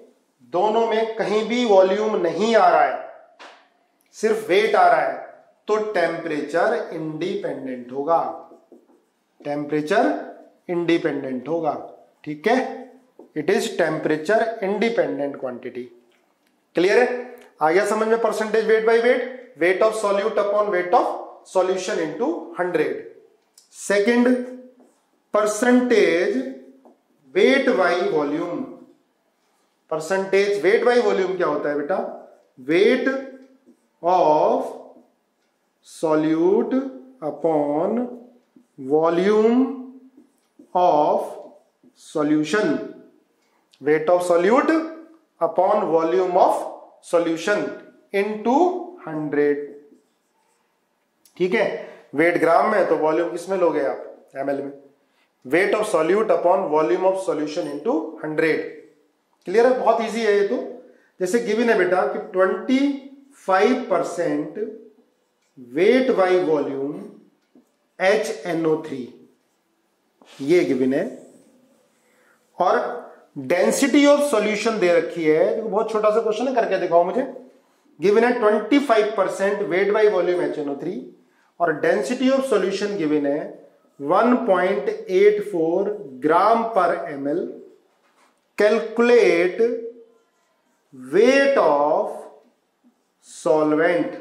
दोनों में कहीं भी वॉल्यूम नहीं आ रहा है, सिर्फ वेट आ रहा है, तो टेम्परेचर इंडिपेंडेंट होगा। टेम्परेचर इंडिपेंडेंट होगा, ठीक है। It is temperature independent quantity. Clear है? आ गया समझ में? Percentage weight by weight, wait of solute upon weight of solution into 100। Second, percentage weight by volume. Percentage weight by volume क्या होता है बेटा? Weight of solute upon volume of solution. Weight of solute upon volume of solution into 100, ठीक है। Wait ग्राम में, तो volume किसमें लोगे आप? ml में। Wait of solute upon volume of solution into 100। Clear है? बहुत इजी है ये तो। जैसे गिवन है बेटा कि 25% वेट बाय वॉल्यूम HNO3, ये गिवन है, और डेंसिटी ऑफ सॉल्यूशन दे रखी है। देखो बहुत छोटा सा क्वेश्चन है, करके दिखाओ मुझे। गिवन है 25% वेट बाय वॉल्यूम HNO3 और डेंसिटी ऑफ सॉल्यूशन गिवन है 1.84 ग्राम पर ml। Calculate weight of solvent.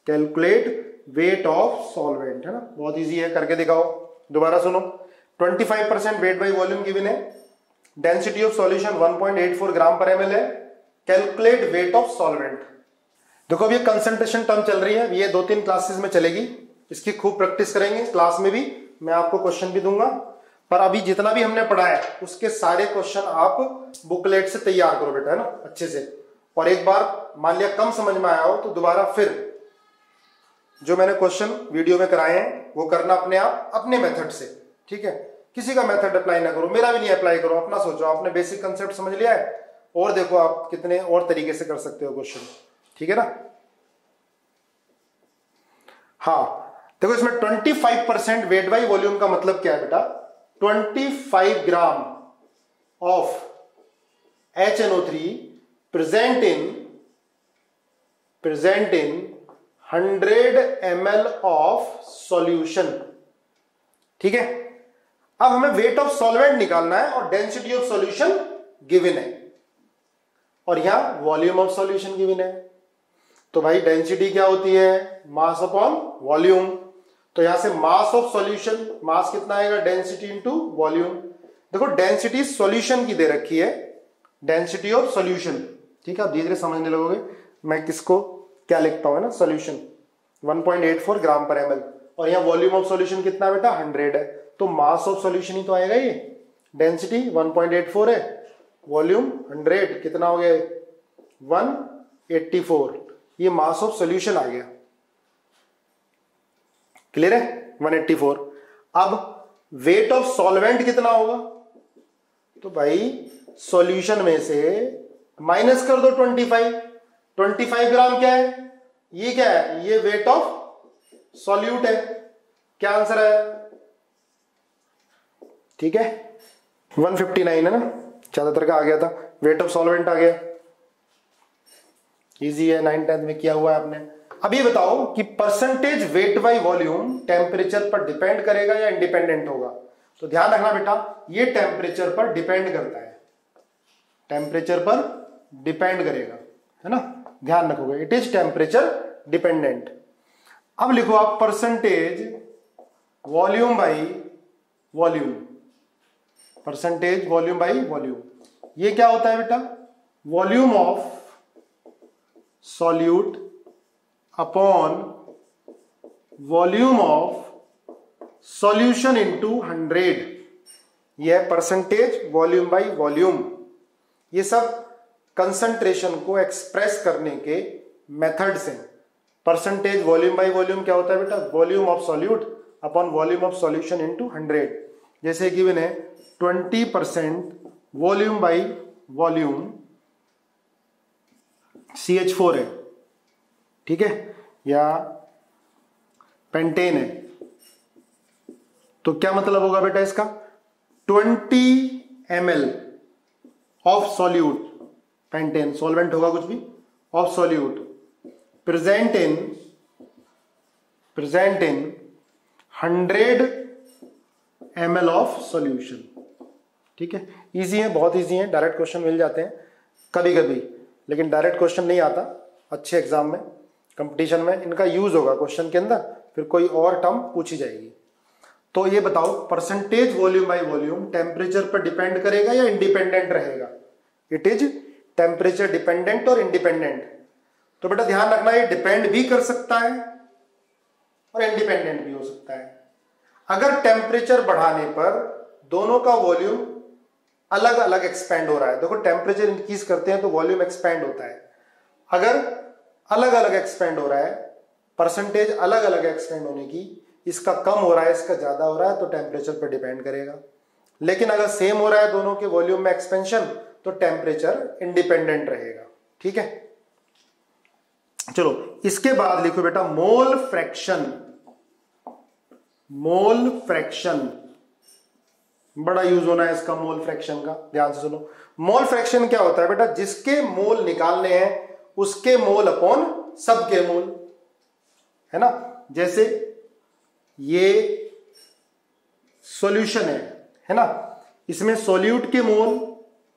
Calculate weight of solvent, है ना, बहुत इजी है, करके दिखाओ। दोबारा सुनो, 25% वेट बाय वॉल्यूम गिवन है, डेंसिटी ऑफ सॉल्यूशन 1.84 ग्राम पर ml है, कैलकुलेट वेट ऑफ सॉल्वेंट। देखो अब ये कंसंट्रेशन टर्म चल रही है, ये 2-3 क्लासेस में चलेगी, इसकी खूब प्रैक्टिस करेंगे। क्लास में भी मैं आपको क्वेश्चन भी दूंगा, पर अभी जितना भी हमने पढ़ा है उसके सारे क्वेश्चन आप बुकलेट से तैयार करो बेटा, है ना, अच्छे से। और एक बार मान लिया कम समझ में आया हो तो दोबारा फिर जो मैंने क्वेश्चन वीडियो में कराए हैं वो करना अपने आप, अपने मेथड से, ठीक है। किसी का मेथड अप्लाई ना करो, मेरा भी नहीं अप्लाई करो, अपना सोचो। आपने बेसिक कंसेप्ट समझ लिया है, और देखो आप कितने और तरीके से कर सकते हो क्वेश्चन, ठीक है ना। हाँ देखो, इसमें 25% वेट बाय वॉल्यूम का मतलब क्या है बेटा? 25 gram of HNO3 present in 100 ml of solution, ठीक है। अब हमें वेट ऑफ सॉल्वेंट निकालना है और डेंसिटी ऑफ सॉल्यूशन गिवन है, और यहां वॉल्यूम ऑफ सॉल्यूशन गिवन है। तो भाई डेंसिटी क्या होती है? Mass upon volume. तो यहां से मास ऑफ सॉल्यूशन, मास कितना आएगा? Density into volume. देखो डेंसिटी सॉल्यूशन की दे रखी है, डेंसिटी ऑफ सॉल्यूशन, ठीक है। आप धीरे धीरे समझने लगोगे मैं किसको क्या लिखता हूं, है ना। सॉल्यूशन 1.84 ग्राम पर ml, और यहां वॉल्यूम ऑफ सॉल्यूशन कितना बेटा? 100 है, तो मास ऑफ सॉल्यूशन ही तो आएगा ये। डेंसिटी 1.84 है, वॉल्यूम 100, कितना हो गया? 184। ये मास ऑफ सॉल्यूशन आ गया। क्लियर है? 184। अब वेट ऑफ सॉल्वेंट कितना होगा? तो भाई सॉल्यूशन में से माइनस कर दो 25 ग्राम क्या है? ये क्या है? ये वेट ऑफ सॉल्यूट है। क्या आंसर है? ठीक है, 159 है ना, ज्यादातर का आ गया था। वेट ऑफ सॉल्वेंट आ गया, इजी है, 9th 10th में किया हुआ है आपने। अब ये बताओ कि percentage weight by volume temperature पर डिपेंड करेगा या इंडिपेंडेंट होगा? तो ध्यान रखना बेटा, ये टेम्परेचर पर डिपेंड करता है, टेम्परेचर पर डिपेंड करेगा, है ना, ध्यान रखोगे, इट इज टेम्परेचर डिपेंडेंट। अब लिखो आप percentage volume by volume, percentage volume by volume, ये क्या होता है बेटा? Volume of solute upon volume of solution into 100, यह है परसेंटेज वॉल्यूम बाई वॉल्यूम। ये सब कंसंट्रेशन को एक्सप्रेस करने के मेथड्स हैं। परसेंटेज वॉल्यूम बाई वॉल्यूम क्या होता है बेटा? Volume of solute upon volume of solution into 100। जैसे गिवन है 20% वॉल्यूम बाई वॉल्यूम CH4 है, ठीक है, या पेंटेन है, तो क्या मतलब होगा बेटा इसका? 20 ml of solute, pentane solvent होगा कुछ भी, of solute present in 100 ml of solution. ठीक है, इजी है, बहुत इजी है, डायरेक्ट क्वेश्चन मिल जाते हैं कभी कभी, लेकिन डायरेक्ट क्वेश्चन नहीं आता अच्छे एग्जाम में, कंपटीशन में इनका यूज होगा क्वेश्चन के अंदर, फिर कोई और टर्म पूछी जाएगी। तो ये बताओ percentage volume by volume temperature पर डिपेंड करेगा या इंडिपेंडेंट रहेगा? इट इज टेम्परेचर डिपेंडेंट और इंडिपेंडेंट। तो बेटा ध्यान रखना, ये डिपेंड भी कर सकता है और इंडिपेंडेंट भी हो सकता है। अगर टेम्परेचर बढ़ाने पर दोनों का वॉल्यूम अलग अलग एक्सपेंड हो रहा है, देखो टेम्परेचर इंक्रीज करते हैं तो वॉल्यूम एक्सपेंड होता है, अगर अलग अलग एक्सपेंड हो रहा है, परसेंटेज अलग अलग एक्सपेंड होने की, इसका कम हो रहा है इसका ज्यादा हो रहा है, तो टेम्परेचर पर डिपेंड करेगा। लेकिन अगर सेम हो रहा है दोनों के वॉल्यूम में एक्सपेंशन, तो टेम्परेचर इंडिपेंडेंट रहेगा। ठीक है, चलो इसके बाद लिखो बेटा मोल फ्रैक्शन। मोल फ्रैक्शन बड़ा यूज होना है इसका, मोल फ्रैक्शन का, ध्यान से सुनो। मोल फ्रैक्शन क्या होता है बेटा? जिसके मोल निकालने हैं उसके मोल अपॉन सबके मोल, है ना। जैसे ये सॉल्यूशन है ना, इसमें सॉल्यूट के मोल,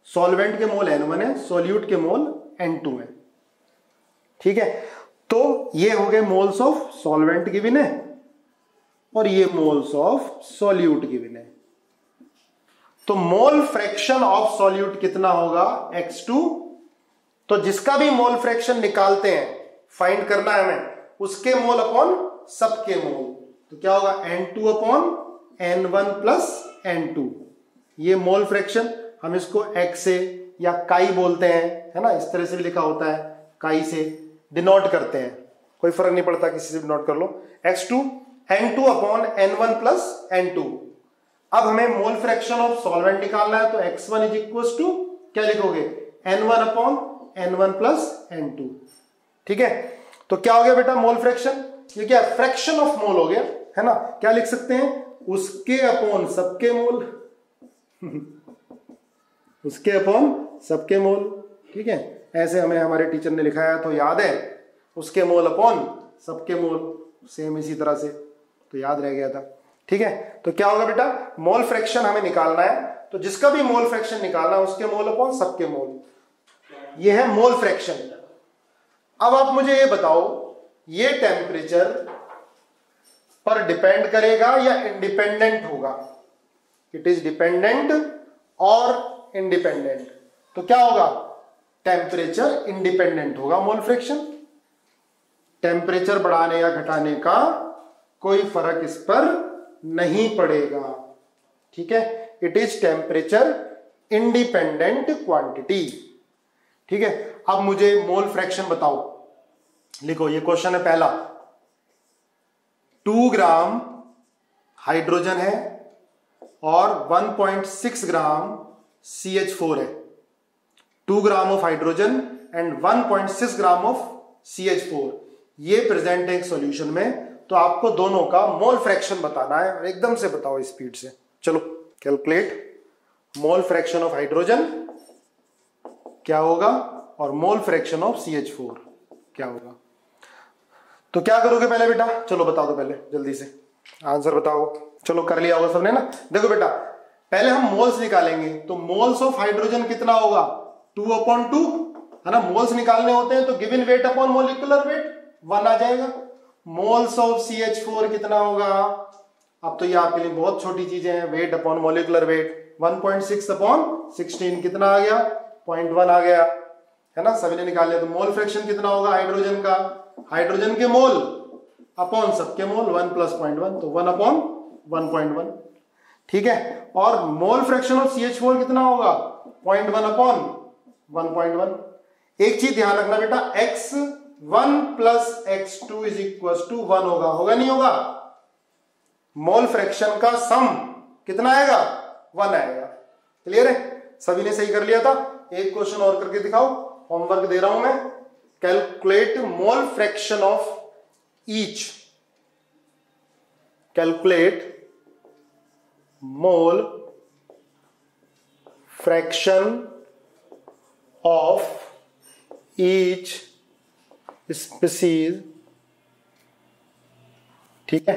सॉल्वेंट के मोल N1 है, सॉल्यूट के मोल N2 है। ठीक है, तो ये हो गए मोल्स ऑफ सॉल्वेंट गिवन है और ये मोल्स ऑफ सॉल्यूट गिवन है। तो मोल फ्रैक्शन ऑफ सॉल्यूट कितना होगा? X2। तो जिसका भी मोल फ्रैक्शन निकालते हैं, फाइंड करना है हमें, उसके मोल अपॉन सबके मोल, तो क्या होगा? N2 upon N1 plus N2। ये मोल फ्रैक्शन हम इसको X से या काई बोलते हैं, है ना, इस तरह से भी लिखा होता है, काई से डिनोट करते हैं, कोई फर्क नहीं पड़ता, किसी से डिनोट कर लो। X2 N2 upon N1 plus N2। अब हमें मोल फ्रैक्शन ऑफ सॉल्वेंट निकालना है, तो X1 इज इक्वल टू क्या लिखोगे? N1 upon N1 plus N2। ठीक है, तो क्या हो गया बेटा मोल फ्रैक्शन? ये क्या? फ्रैक्शन ऑफ मोल हो गया, है ना। क्या लिख सकते हैं? उसके अपॉन सबके मोल उसके अपॉन सबके मोल। ठीक है, ऐसे हमें हमारे टीचर ने लिखाया तो याद है, उसके मोल अपॉन सबके मोल, सेम इसी तरह से, तो याद रह गया था। ठीक है, तो क्या होगा बेटा? मोल फ्रैक्शन हमें निकालना है, तो जिसका भी मोल फ्रैक्शन निकालना है उसके मोल अपॉन सबके मोल, ये है मोल फ्रैक्शन। अब आप मुझे ये बताओ, ये टेम्परेचर पर डिपेंड करेगा या इंडिपेंडेंट होगा? इट इज डिपेंडेंट और इंडिपेंडेंट, तो क्या होगा? टेम्परेचर इंडिपेंडेंट होगा मोल फ्रैक्शन। टेम्परेचर बढ़ाने या घटाने का कोई फर्क इस पर नहीं पड़ेगा। ठीक है, it is temperature independent quantity. ठीक है, अब मुझे मोल फ्रैक्शन बताओ, लिखो, ये क्वेश्चन है पहला। 2 ग्राम हाइड्रोजन है और 1.6 ग्राम CH4 है। 2 gram of hydrogen and 1.6 gram of CH4 ये प्रेजेंट है एक सॉल्यूशन में, तो आपको दोनों का मोल फ्रैक्शन बताना है, और एकदम से बताओ स्पीड से। चलो calculate, mole fraction of hydrogen क्या होगा और मोल फ्रैक्शन ऑफ CH4 क्या होगा? तो क्या करोगे पहले बेटा, चलो बता दो पहले जल्दी से, आंसर बताओ। चलो कर लिया होगा सबने ना। देखो बेटा पहले हम मोल्स निकालेंगे, तो मोल्स ऑफ हाइड्रोजन कितना होगा 2/2 है ना। मोल्स निकालने होते हैं तो given weight upon molecular weight 1 आ जाएगा। मोल्स ऑफ CH4 कितना होगा, अब तो ये आपके लिए बहुत छोटी चीजें हैं, वेट अपॉन मोलिकुलर वेट 1.6/16 कितना आ गया 0.1 आ गया है ना, सभी ने निकाल लिया। तो मोल फ्रैक्शन कितना होगा हाइड्रोजन का, हाइड्रोजन के मोल अपॉन सबके मोल 1 + 0.1 तो 1/1.1 ठीक है। और मोल फ्रैक्शन ऑफ CH4 कितना होगा 0.1/1.1। एक चीज ध्यान रखना बेटा, x1 + x2 = 1 होगा नहीं होगा। मोल फ्रैक्शन का सम कितना आएगा 1 आएगा। क्लियर है, सभी ने सही कर लिया था। एक क्वेश्चन और करके दिखाओ, होमवर्क दे रहा हूं मैं। Calculate mole fraction of each, calculate mole fraction of each species, ठीक है।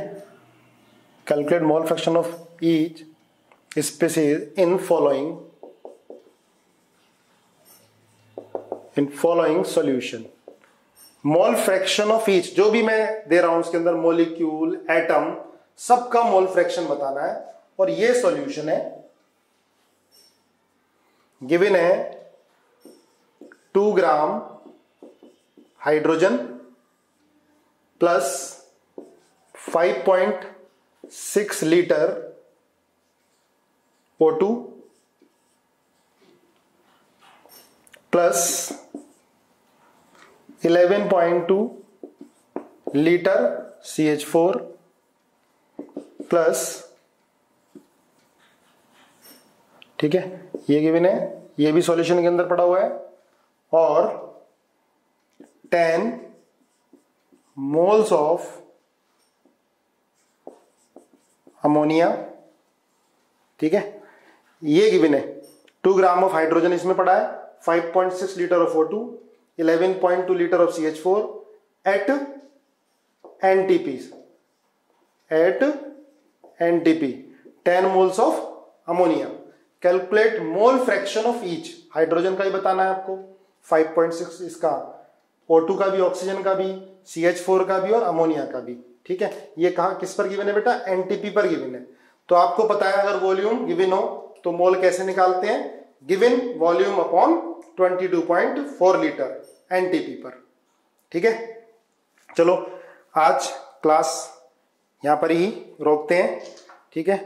Calculate mole fraction of each species in following solution. Mole fraction of each, जो भी मैं दे रहा हूं उसके अंदर मॉलिक्यूल एटम सबका मोल फ्रैक्शन बताना है। और ये सॉल्यूशन है, गिवन है 2 gram hydrogen plus 5.6 litre O2 plus 11.2 litre CH4 plus, ठीक है ये गिवन है, ये भी सॉल्यूशन के अंदर पड़ा हुआ है। और 10 मोल्स ऑफ अमोनिया, ठीक है ये गिवन है। 2 ग्राम ऑफ हाइड्रोजन इसमें पड़ा है, 5.6 litre of O2, 11.2 litre of CH4 at NTP, 10 moles of ammonia. Calculate mole fraction of each, hydrogen का ही बताना है आपको, 5.6 इसका, O2 का भी, ऑक्सीजन का भी, CH4 का भी और अमोनिया का भी, ठीक है। ये कहा किस पर गिवन है बेटा, NTP पर गिवन है। तो आपको पता है अगर वॉल्यूम गिवन हो तो मोल कैसे निकालते हैं, given volume upon 22.4 litre NTP पर, ठीक है। चलो आज क्लास यहां पर ही रोकते हैं, ठीक है।